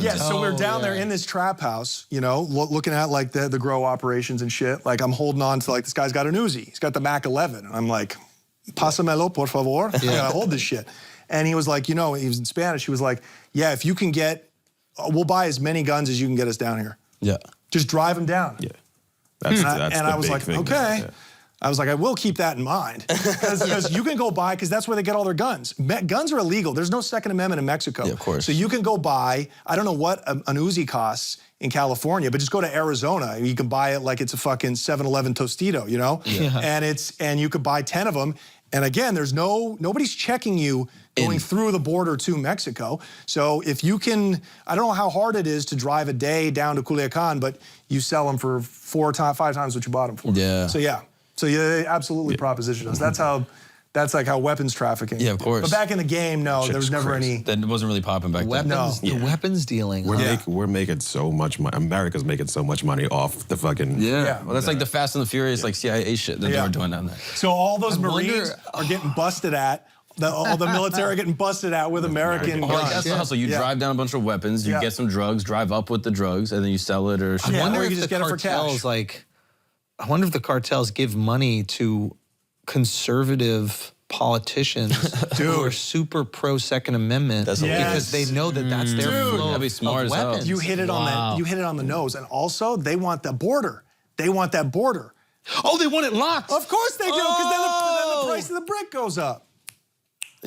Yeah, so we're down there in this trap house, you know, looking at like the grow operations and shit. Like I'm holding on to like, this guy's got an Uzi. He's got the Mac 11. And I'm like, pásamelo, por favor. I gotta hold this shit. And he was like, you know, he was in Spanish. He was like, yeah, if you can get, we'll buy as many guns as you can get us down here. Yeah. Just drive them down. Yeah. That's and I was like, thing, okay. Yeah. I was like, I will keep that in mind. Because you can go buy, because that's where they get all their guns. Guns are illegal. There's no Second Amendment in Mexico. Yeah, of course. So you can go buy, I don't know what an Uzi costs in California, but just go to Arizona. You can buy it like it's a fucking 7-Eleven Tostito, you know? Yeah. And you could buy 10 of them. And again, there's nobody's checking you going through the border to Mexico. So if you can, I don't know how hard it is to drive a day down to Culiacan, but you sell them for 5 times what you bought them for. Yeah. So yeah. So yeah, absolutely proposition us. That's like how weapons trafficking. Yeah, of course. But back in the game, no, there was never any. That wasn't really popping back then. The weapons dealing. We're making so much money. America's making so much money off the fucking. Yeah. Well, that's like the Fast and the Furious, like CIA shit that they were doing down there. So all those Marines are getting busted at. All the military are getting busted at with American guns. Like, that's the hustle. You drive down a bunch of weapons, you get some drugs, drive up with the drugs, and then you sell it or shit. I wonder or you if just the get it for cartels, cash. like, I wonder if the cartels give money to conservative politicians who are super pro Second Amendment because they know that that's their flow that'd be smart of as hell. weapons. You hit it on you hit it on the nose, and also they want the border. They want that border. Oh, they want it locked. Of course they do, because then the price of the brick goes up.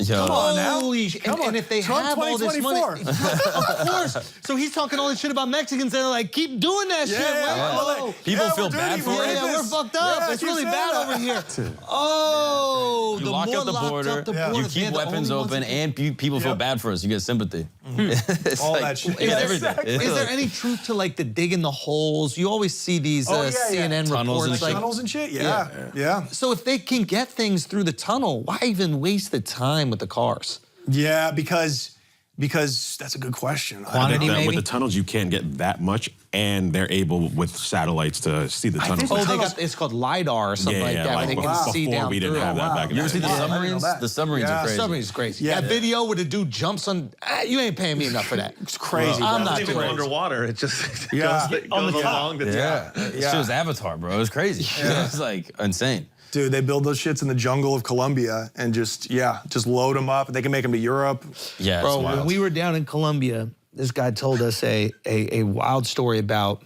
Yo. Come on now. Come on. And if they Trump have all this money, 2024. of course. So he's talking all this shit about Mexicans, and they're like, keep doing that shit. Well, People feel bad for it. Yeah, we're fucked up. Yeah, it's keep really saying bad that. over here. Oh, You the lock more up the locked border, up the border, you they're keep the weapons only ones open, that- and people feel bad for us. You get sympathy. It's All like, that shit. you get everything. Is there any truth to like the dig in the holes? You always see these CNN Tunnels reports. and Tunnels and shit, yeah. So if they can get things through the tunnel, why even waste the time with the cars? Yeah, because that's a good question. Quantity, With maybe? the tunnels, you can't get that much, and they're able with satellites to see the tunnels. Oh, they got it's called LiDAR or something like that, where they can see before down we didn't through. have that back in You ever the see day. the I didn't know submarines? that. The submarines are Yeah. crazy. Submarine's crazy. Yeah. That video where the dude jumps on, you ain't paying me enough for that. It's crazy. I'm bro. not Even doing it. underwater, it just Yeah. goes along the top. This shit was Avatar, bro. It was crazy. It was like insane. Dude, they build those shits in the jungle of Colombia and just load them up. They can make them to Europe. Yeah, Bro, it's wild. when we were down in Colombia, this guy told us a wild story about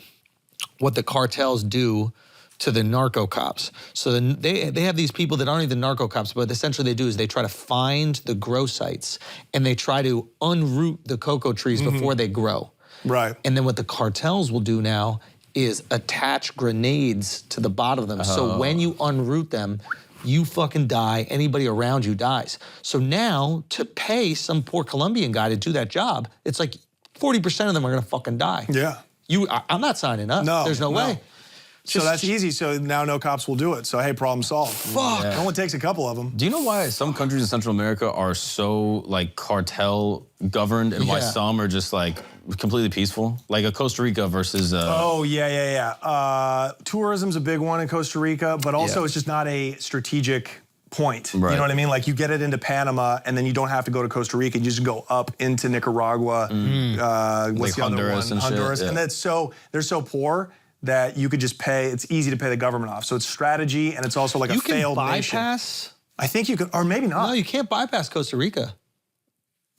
what the cartels do to the narco cops. So they have these people that aren't even narco cops, but essentially they do is they try to find the grow sites and they try to unroot the cocoa trees before they grow. Right. And then what the cartels will do now is attach grenades to the bottom of them. So when you unroot them, you fucking die, anybody around you dies. So now, to pay some poor Colombian guy to do that job, it's like 40% of them are gonna fucking die. Yeah. I'm not signing up. No, There's no way. So that's easy. So now no cops will do it. So hey, problem solved. Fuck. It only takes a couple of them. Do you know why some countries in Central America are so like cartel governed, and why some are just like completely peaceful? Like a Costa Rica versus. Oh yeah. Tourism's a big one in Costa Rica, but also it's just not a strategic point. Right. You know what I mean? Like you get it into Panama, and then you don't have to go to Costa Rica. You just go up into Nicaragua. What's the other Honduras one? and shit, Honduras, yeah. and they're so poor that you could just pay. It's easy to pay the government off. So it's strategy, and it's also like a failed nation. bypass? I think you could, or maybe not. No, you can't bypass Costa Rica.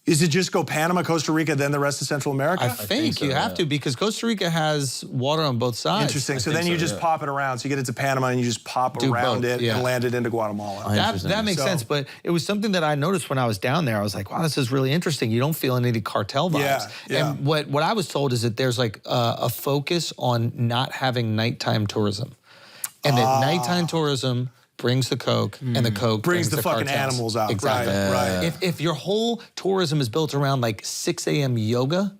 Is it just go Panama, Costa Rica, then the rest of Central America? I think so, you have to, because Costa Rica has water on both sides. Interesting. So then you just pop it around. So you get it to Panama and you just pop Do around both, it and land it into Guatemala. That makes sense, but it was something that I noticed when I was down there. I was like, wow, this is really interesting. You don't feel any of the cartel vibes. Yeah. And what I was told is that there's like a focus on not having nighttime tourism. And that nighttime tourism brings the coke, and the coke brings the fucking cartels. animals out. Exactly. Right. If your whole tourism is built around like 6 a.m. yoga,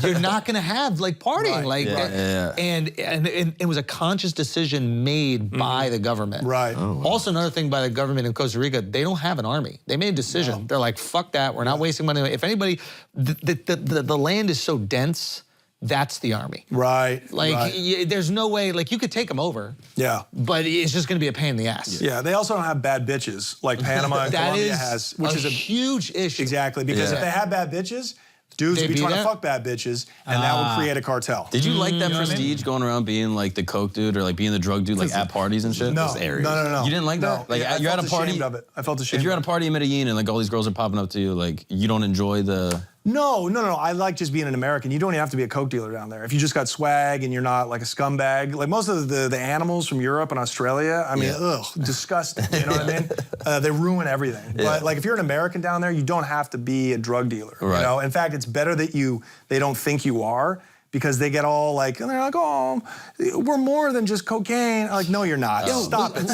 you're not gonna have like partying. And it was a conscious decision made by the government. Right. Oh, wow. Also, another thing by the government in Costa Rica, they don't have an army. They made a decision. No. They're like, fuck that. We're not wasting money. If anybody, the land is so dense. That's the army. Right. There's no way, like you could take them over. Yeah. But it's just gonna be a pain in the ass. Yeah, they also don't have bad bitches like Panama and That Colombia is has, which is a huge issue. Exactly, because if they had bad bitches, Dudes They would be be trying to there? fuck bad bitches, and that would create a cartel. Did you like that know what I prestige going around being like the coke dude or like being the drug dude like at parties and shit? No, no. You didn't like that? No. Like Yeah, I you're at felt a party. ashamed of it. I felt ashamed. If you're at of a party in Medellin and like all these girls are popping up to you, like you don't enjoy the. No. I like just being an American. You don't even have to be a coke dealer down there. If you just got swag and you're not like a scumbag, like most of the animals from Europe and Australia, I mean, ugh, disgusting. You know what I mean? They ruin everything. But like if you're an American down there, you don't have to be a drug dealer. Right. You know? In fact, it's better that they don't think you are. Because they get all like, and they're like, oh, we're more than just cocaine. I'm like, no, you're not. Stop it.